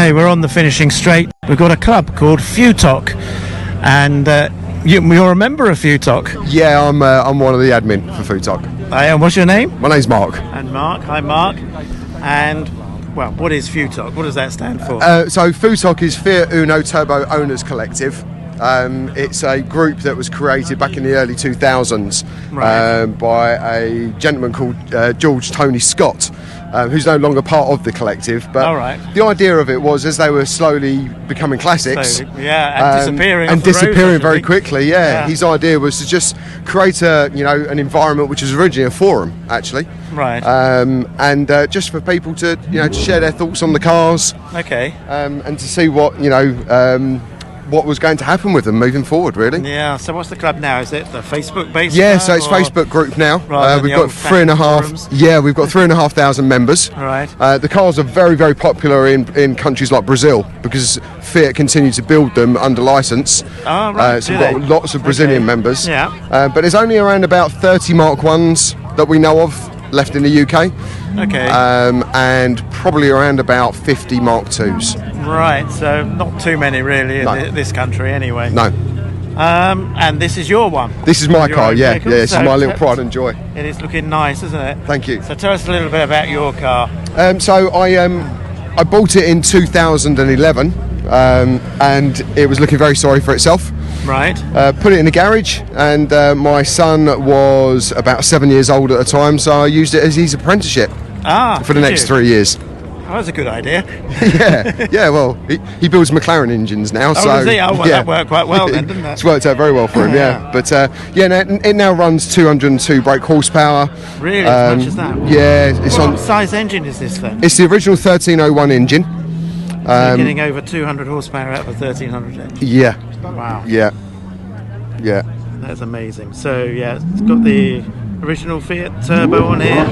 Okay, we're on the finishing straight. We've got a club called Futoc, and you're a member of Futoc. Yeah, I'm one of the admin for Futoc. And what's your name? My name's Mark. And Mark. Hi, Mark. And, well, what is Futoc? What does that stand for? So Futoc is Fiat Uno Turbo Owners Collective. It's a group that was created back in the early 2000s by a gentleman called George Tony Scott, who's no longer part of the collective. But the idea of it was, as they were slowly becoming classics, and disappearing very quickly. His idea was to just create an environment which was originally a forum, actually. And just for people to to share their thoughts on the cars. And to see what was going to happen with them moving forward, really. Yeah, so what's the club now? Is it the Facebook-based Yeah, club, so it's Facebook group now. We've got 3,500. Yeah, we've got 3,500 members. The cars are very, very popular in countries like Brazil because Fiat continue to build them under licence. So we've got lots of Brazilian members. But there's only around about 30 Mark 1s that we know of left in the UK. And probably around about 50 Mark 2s. Right, so not too many really in this country anyway. No. And this is your one? This is my car, yeah. This is my little pride and joy. It is looking nice, isn't it? Thank you. So tell us a little bit about your car. So I bought it in 2011 and it was looking very sorry for itself. Put it in the garage, and my son was about 7 years old at the time, so I used it as his apprenticeship for the next 3 years. Oh, that's a good idea. Well, he builds McLaren engines now. Does he? Oh, well, that worked quite well then, didn't it? It's worked out very well for him, But it now runs 202 brake horsepower. Really, as much as that? Yeah. What size engine is this then? It's the original 1301 engine. So you're getting over 200 horsepower out of a 1300 engine. Yeah. Wow. Yeah. That's amazing. So it's got the original Fiat turbo on here.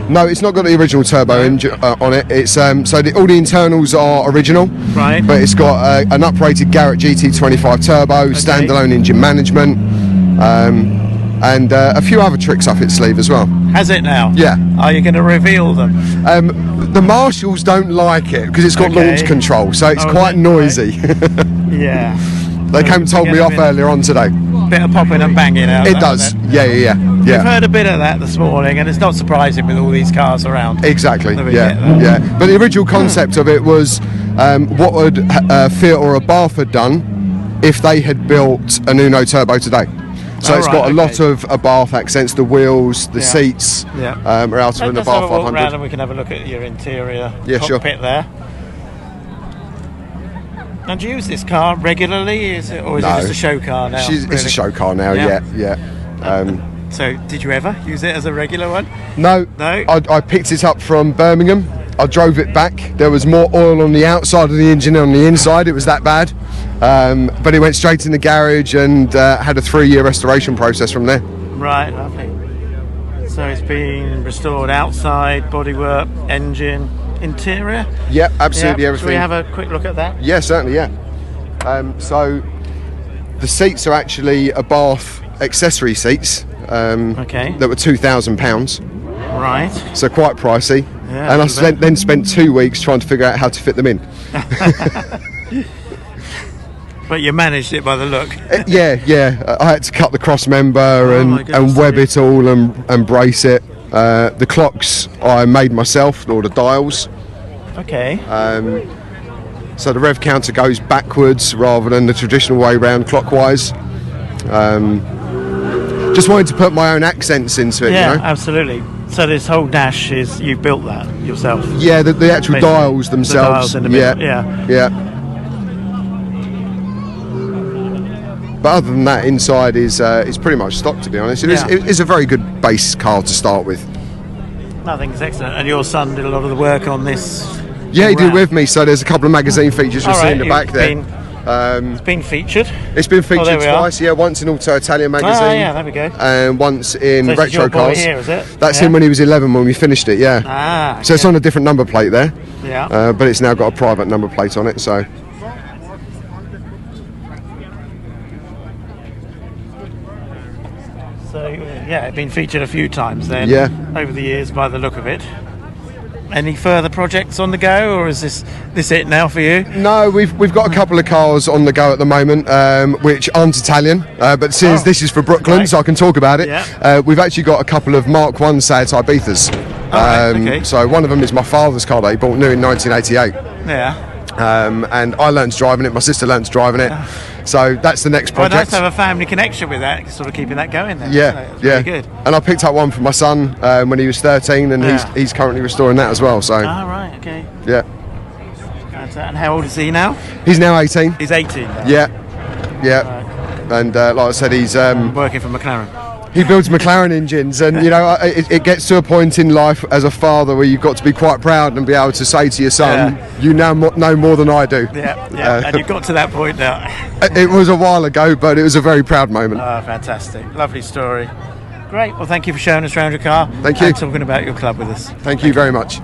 No, it's not got the original turbo engine on it. It's all the internals are original. But it's got an uprated Garrett GT25 turbo, standalone engine management, and a few other tricks up its sleeve as well. Has it now? Yeah. Are you going to reveal them? The marshals don't like it because it's got launch control, so it's quite noisy. They came and told me off earlier on today. Bit of popping and banging out. It does. Yeah. We've heard a bit of that this morning, and it's not surprising with all these cars around. Exactly. Yeah. But the original concept of it was what would Fiat or a Bath had done if they had built an Uno Turbo today. So it's got a lot of Abarth accents, the wheels, the seats are out of an Abarth 500. And we can have a look at your interior cockpit there. And do you use this car regularly, or is it just a show car now? It's a show car now, yeah. So did you ever use it as a regular one? No. I picked it up from Birmingham. I drove it back. There was more oil on the outside of the engine than on the inside. It was that bad. But it went straight in the garage and had a 3-year restoration process from there. Right, lovely. So it's been restored outside, bodywork, engine, interior? Yeah, absolutely everything. Shall we have a quick look at that? Yeah, certainly, so the seats are actually Abarth accessory seats that were £2,000. Right. So quite pricey. Yeah, and I then spent 2 weeks trying to figure out how to fit them in. But you managed it by the look. Yeah. I had to cut the cross member and web it all and brace it. The clocks I made myself, or the dials. Okay. So the rev counter goes backwards rather than the traditional way round clockwise. Just wanted to put my own accents into it. Yeah, absolutely. So this whole dash you built that yourself? Yeah, the actual basically, dials themselves. The dials in the middle. Yeah. But other than that, inside is pretty much stock, to be honest. It is a very good base car to start with. I think it's excellent. And your son did a lot of the work on this? Yeah, he did with me. So there's a couple of magazine features you'll see in the back there. It's been featured? It's been featured twice, once in Italia magazine. Oh, yeah, there we go. And once in Retro Cars. Here, is it? That's him when he was 11 when we finished it, So it's on a different number plate there. Yeah. But it's now got a private number plate on it, so. So, it's been featured a few times then. Over the years by the look of it. Any further projects on the go, or is this it now for you? No, we've got a couple of cars on the go at the moment, which aren't Italian, but since this is for Brooklands, I can talk about it. Yeah. We've actually got a couple of Mark 1 Seat Ibizas. Okay. So one of them is my father's car that he bought new in 1988. Yeah. And I learned driving it, my sister learned driving it. So that's the next project. Well, nice to have a family connection with that, sort of keeping that going then. Yeah, really good. And I picked up one for my son when he was 13, and he's currently restoring that as well. So. Right, okay. Yeah. And how old is he now? He's now 18. He's 18 now. Yeah. Right. And like I said, he's working for McLaren. He builds McLaren engines, and you know it gets to a point in life as a father where you've got to be quite proud and be able to say to your son, "You now know more than I do." Yeah. And you've got to that point now. It was a while ago, but it was a very proud moment. Oh, fantastic! Lovely story. Great. Well, thank you for showing us around your car. Thank you. And talking about your club with us. Thank you very much.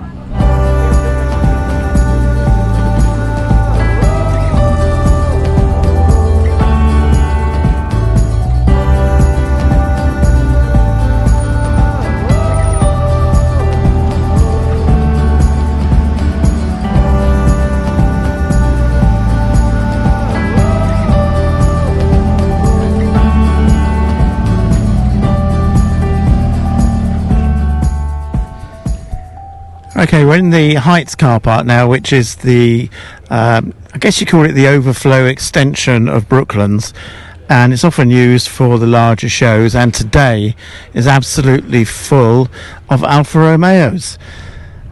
Okay, we're in the Heights car park now, which is the, I guess you call it the overflow extension of Brooklands, and it's often used for the larger shows, and today is absolutely full of Alfa Romeos.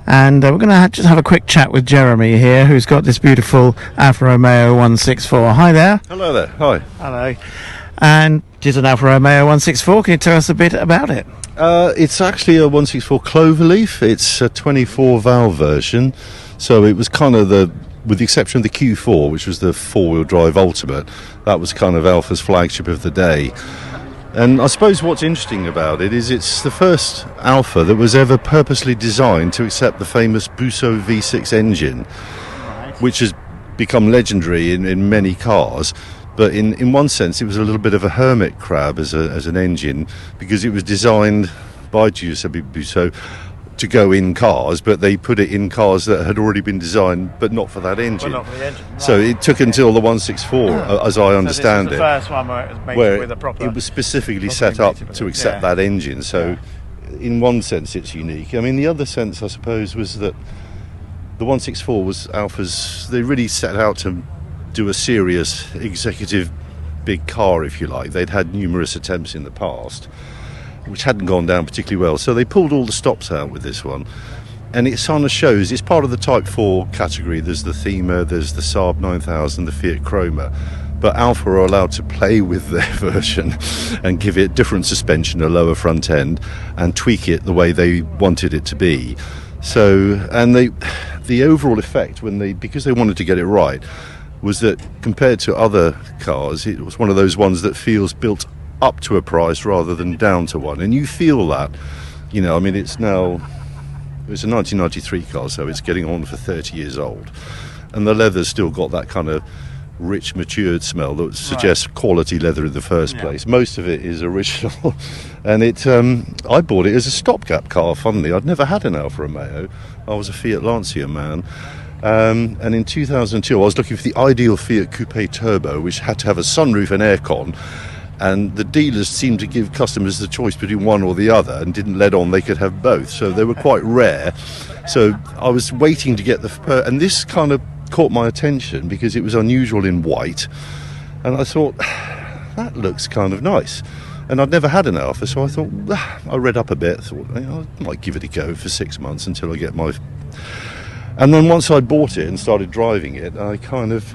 And we're going to just have a quick chat with Jeremy here, who's got this beautiful Alfa Romeo 164. Hi there. Hello there. Hi. Hello. And it's an Alfa Romeo 164. Can you tell us a bit about it? It's actually a 164 Cloverleaf. It's a 24 valve version, so it was kind of with the exception of the Q4, which was the four-wheel drive Ultimate, that was kind of Alfa's flagship of the day. And I suppose what's interesting about it is it's the first Alfa that was ever purposely designed to accept the famous Busso V6 engine, which has become legendary in many cars. But in one sense, it was a little bit of a hermit crab as an engine, because it was designed by Giuseppe Busso to go in cars, but they put it in cars that had already been designed, but not for that engine. Well, not for the engine. Right. So it took until the 164, as I understand this is the first one where it was made with a proper. It was specifically set up to accept that engine. So in one sense, it's unique. I mean, the other sense, I suppose, was that the 164 was Alfa's. They really set out to do a serious executive big car, if you like. They'd had numerous attempts in the past which hadn't gone down particularly well, so they pulled all the stops out with this one, and it kind of shows it's part of the Type 4 category. There's the Thema, there's the Saab 9000, the Fiat Chroma, but Alfa are allowed to play with their version and give it different suspension, a lower front end, and tweak it the way they wanted it to be. So, and the overall effect, because they wanted to get it right, was that compared to other cars, it was one of those ones that feels built up to a price rather than down to one. And you feel that, you know, I mean, it's a 1993 car, so it's getting on for 30 years old. And the leather's still got that kind of rich, matured smell that suggests quality leather in the first place. Most of it is original. And I bought it as a stopgap car, funnily. I'd never had an Alfa Romeo. I was a Fiat Lancia man. And in 2002, I was looking for the ideal Fiat Coupe Turbo, which had to have a sunroof and aircon. And the dealers seemed to give customers the choice between one or the other and didn't let on they could have both. So they were quite rare. So I was waiting to get and this kind of caught my attention because it was unusual in white. And I thought, that looks kind of nice. And I'd never had an Alfa, so I thought, I read up a bit, thought I might give it a go for 6 months until I get my... And then once I bought it and started driving it, I kind of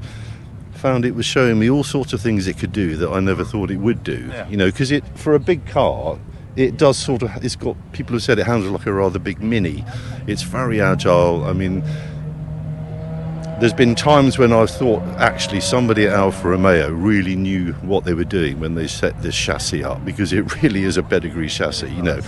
found it was showing me all sorts of things it could do that I never thought it would do. Yeah. You know, because for a big car, it does sort of, it's got, people have said it handles like a rather big Mini. It's very agile. I mean, there's been times when I've thought actually somebody at Alfa Romeo really knew what they were doing when they set this chassis up, because it really is a pedigree chassis, you know.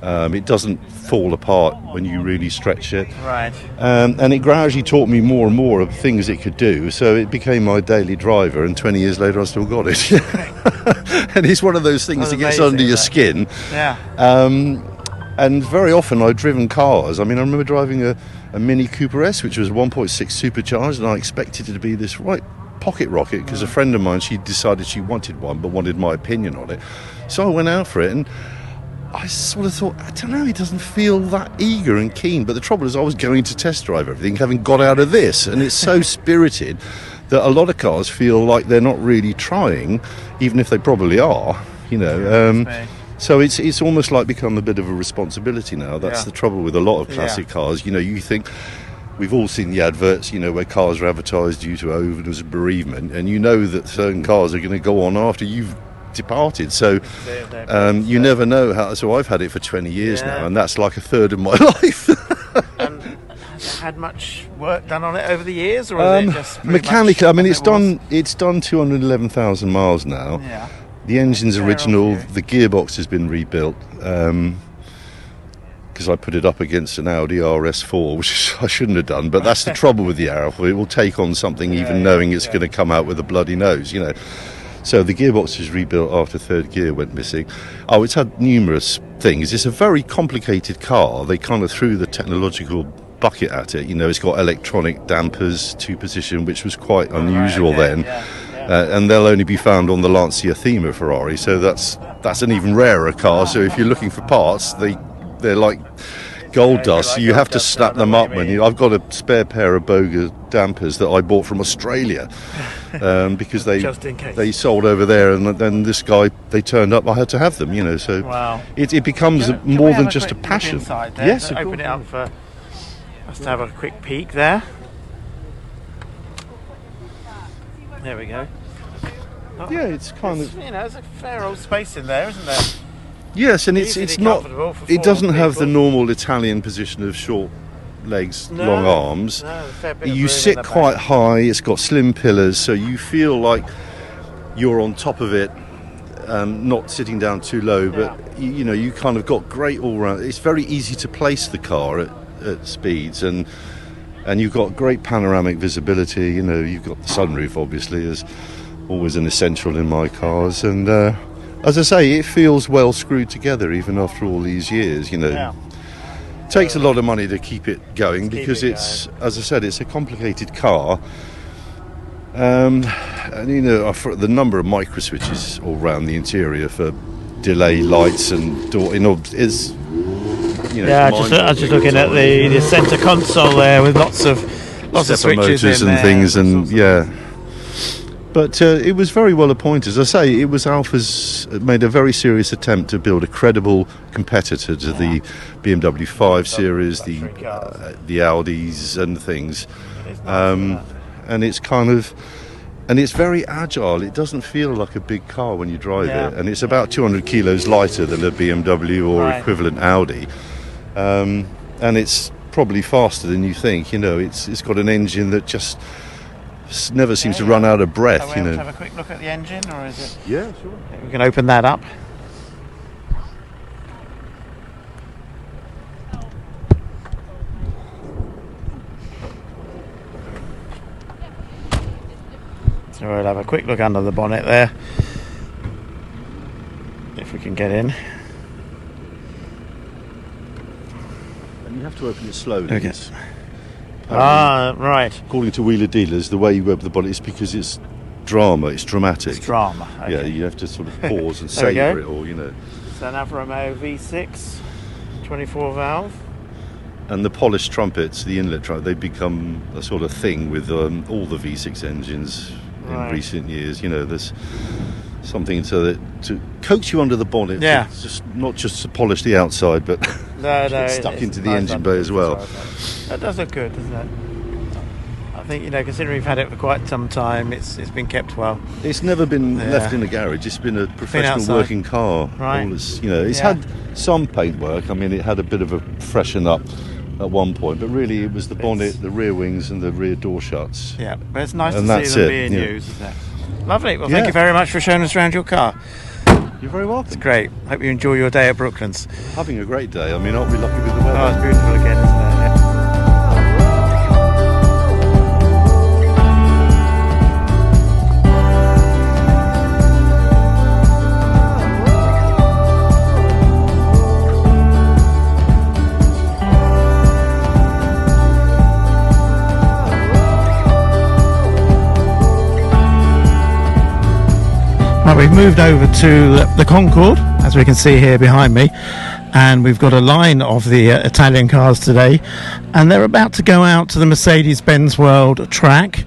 It doesn't fall apart when you really stretch it. Right. And it gradually taught me more and more of things it could do, so it became my daily driver, and 20 years later I still got it. And it's one of those things that gets under your skin. Yeah. And very often I've driven cars. I mean, I remember driving a Mini Cooper S, which was 1.6 supercharged, and I expected it to be this right pocket rocket because a friend of mine, she decided she wanted one but wanted my opinion on it. So I went out for it, and I sort of thought, I don't know, he doesn't feel that eager and keen. But the trouble is I was going to test drive everything, having got out of this, and it's so spirited that a lot of cars feel like they're not really trying, even if they probably are, you know. So it's almost like become a bit of a responsibility now. That's the trouble with a lot of classic cars. You know, you think, we've all seen the adverts, you know, where cars are advertised due to overdose of bereavement, and you know that certain cars are going to go on after you've departed. So you never know how. So I've had it for 20 years now, and that's like a third of my life. And has it had much work done on it over the years, or is it just mechanically? I mean, it's done 211,000 miles now. Yeah. The engine's original, the gearbox has been rebuilt, because I put it up against an Audi RS4, which I shouldn't have done, but that's the trouble with the Alfa. It will take on something even knowing it's going to come out with a bloody nose, you know. So the gearbox was rebuilt after third gear went missing. Oh, it's had numerous things. It's a very complicated car. They kind of threw the technological bucket at it. You know, it's got electronic dampers, two-position, which was quite unusual then. And they'll only be found on the Lancia Thema Ferrari, so that's an even rarer car. So if you're looking for parts, they're like gold dust. You have to snap them up when I've got a spare pair of Boga dampers that I bought from Australia, because they sold over there, and then this guy, they turned up. I had to have them, you know. So it becomes more than just a passion. Yes, open it up for us to have a quick peek there. There we go. Yeah, it's kind of, you know, there's a fair old space in there, isn't there? Yes, and it's not. It doesn't have the normal Italian position of short legs, long arms. You sit quite high. It's got slim pillars, so you feel like you're on top of it, not sitting down too low. But you know, you kind of got great all round. It's very easy to place the car at speeds, and you've got great panoramic visibility. You know, you've got the sunroof, obviously, is always an essential in my cars, and as I say, it feels well screwed together even after all these years. You know, it takes a lot of money to keep it going because it's, as I said, it's a complicated car, and you know, the number of micro switches all around the interior for delay lights and door, you know, is. You know, I was just looking at the centre console there with lots of switches motors and things, and But it was very well appointed. As I say, it was Alfa's made a very serious attempt to build a credible competitor to the BMW 5 Series, the Audis and things. And it's kind of, and it's very agile. It doesn't feel like a big car when you drive it, and it's about 200 kilos lighter than a BMW or equivalent Audi. And it's probably faster than you think. You know, it's got an engine that just never seems to run out of breath. Are we able to have a quick look at the engine, or is it? Yeah, sure. We can open that up. So we'll have a quick look under the bonnet there, if we can get in. And you have to open it slowly. Okay. Right. According to wheeler dealers, the way you open the bonnet is because it's drama, it's dramatic. It's drama. Okay. Yeah, you have to sort of pause and savour it all, you know. So an Alfa Romeo V6, 24 valve. And the polished trumpets, the inlet trumpet, they've become a sort of thing with all the V6 engines in recent years. You know, there's something to coax you under the bonnet. Yeah. Just not just to polish the outside, but get stuck into the engine bay as well. That does look good, doesn't it? I think, you know, considering we've had it for quite some time, it's been kept well. It's never been left in a garage. It's been a professional working car. Right. You know, it's had some paint work. I mean, it had a bit of a freshen up at one point, but really it was the bonnet, the rear wings and the rear door shuts. Yeah, but it's nice to see them being used, isn't it? Lovely. Well, thank you very much for showing us around your car. You're very welcome. It's great. Hope you enjoy your day at Brooklands. Having a great day. I mean, aren't we lucky with the weather? Oh, it's beautiful again, isn't it? We've moved over to the Concord, as we can see here behind me, and we've got a line of the Italian cars today, and they're about to go out to the Mercedes-Benz World track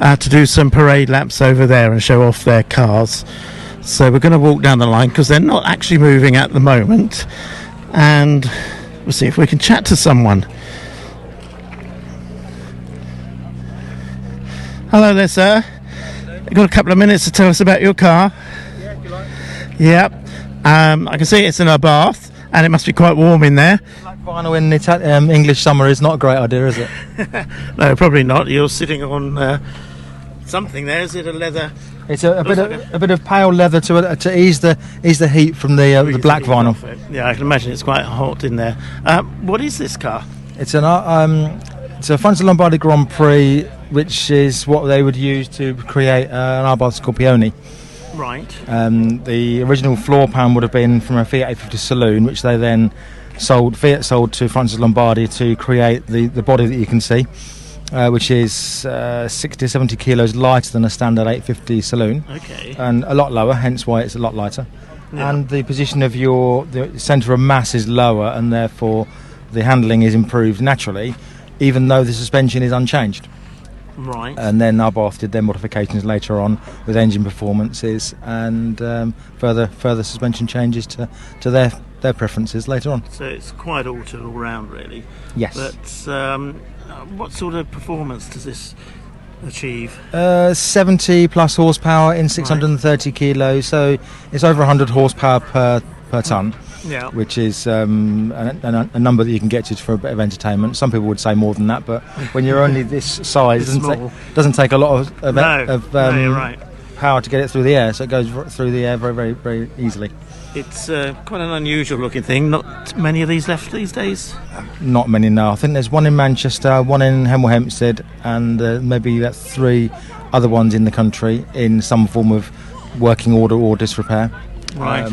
to do some parade laps over there and show off their cars. So we're going to walk down the line because they're not actually moving at the moment, and we'll see if we can chat to someone. Hello there, sir. You've got a couple of minutes to tell us about your car? Yeah, if you like. Yep. I can see it's in a bath, and it must be quite warm in there. Black vinyl in English summer is not a great idea, is it? No, probably not. You're sitting on something there. Is it a leather? It's a bit of pale leather to ease the heat from the black vinyl. Yeah, I can imagine it's quite hot in there. What is this car? It's a Fronzo Lombardi Grand Prix, which is what they would use to create an Abarth Scorpione. Right. The original floor pan would have been from a Fiat 850 saloon, which they then Fiat sold to Fronzo Lombardi to create the body that you can see, which is 60 70 kilos lighter than a standard 850 saloon. Okay. And a lot lower, hence why it's a lot lighter. Yeah. And the position of the centre of mass is lower, and therefore the handling is improved naturally, even though the suspension is unchanged. Right. And then Abarth did their modifications later on with engine performances and further suspension changes to their preferences later on. So it's quite altered all round, really. Yes. But what sort of performance does this achieve? 70 plus horsepower in 630 kilos, so it's over 100 horsepower per tonne. Yeah. Which is a number that you can get to for a bit of entertainment. Some people would say more than that, but when you're only this size, it doesn't take a lot of you're right. power to get it through the air, so it goes through the air very, very, very easily. It's quite an unusual looking thing. Not many of these left these days? Not many, no. I think there's one in Manchester, one in Hemel Hempstead, and maybe that's 3 other ones in the country in some form of working order or disrepair. Right.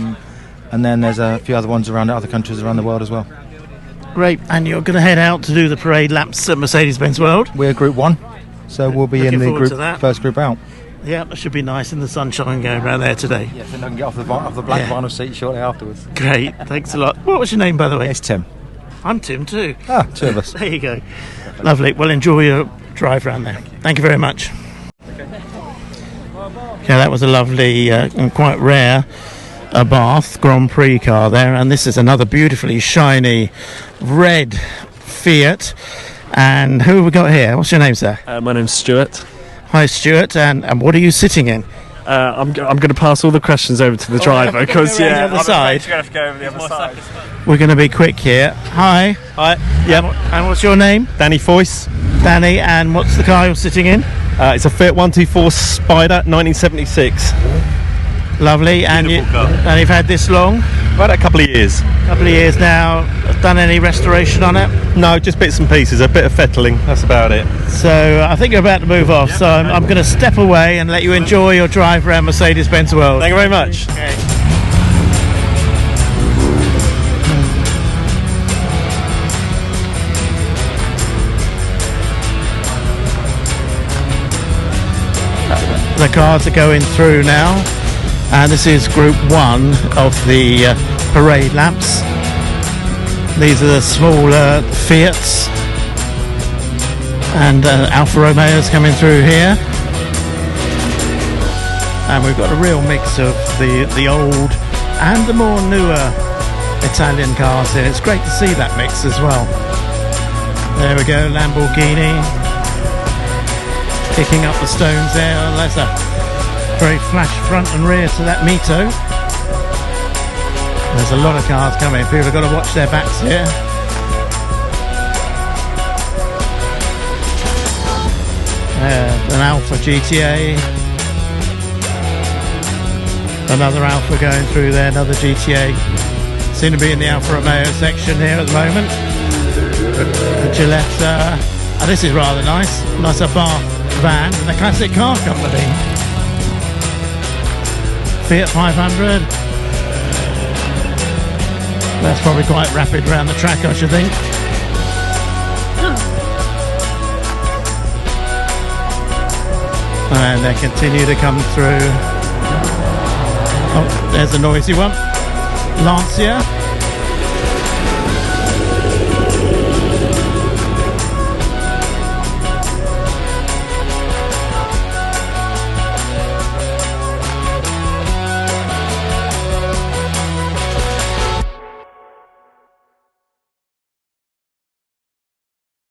And then there's a few other ones around other countries around the world as well. Great. And you're going to head out to do the parade laps at Mercedes-Benz World? We're Group 1, so we'll be in the first group out. Yeah, that should be nice in the sunshine going around there today. Yes, and I can get off the black vinyl seat shortly afterwards. Great. Thanks a lot. What was your name, by the way? It's Tim. I'm Tim too. Ah, 2 of us. There you go. Lovely. Well, enjoy your drive around there. Thank you very much. Okay, that was a lovely and quite rare Abarth Grand Prix car there, and this is another beautifully shiny red Fiat. And who have we got here? What's your name, sir? My name's Stuart. Hi, Stuart. And what are you sitting in? I'm going to pass all the questions over to the driver because the other side. You're going to have to go over the other side. We're going to be quick here. Hi. Hi. Yep. And what's your name? Danny Foyce. Danny. And what's the car you're sitting in? It's a Fiat 124 Spider, 1976. Lovely. And you've had this long? About a couple of years. Couple of years now. Done any restoration on it? No, just bits and pieces, a bit of fettling, that's about it. So I think you're about to move off, so I'm going to step away and let you enjoy your drive around Mercedes-Benz World. Thank you very much. Okay. The cars are going through now, and this is Group 1 of the parade laps. These are the smaller Fiats, and Alfa Romeos coming through here, and we've got a real mix of the old and the more newer Italian cars here. It's great to see that mix as well. There we go, Lamborghini kicking up the stones there. There's a very flash front and rear to that Mito. There's a lot of cars coming. People have got to watch their backs here. An Alfa GTA. Another Alfa going through there, another GTA. Seem to be in the Alfa Romeo section here at the moment. The Gillette. This is rather nice. Nice Abarth van and the Classic Car Company. Fiat 500. That's probably quite rapid around the track, I should think. And they continue to come through. Oh, there's a noisy one. Lancia.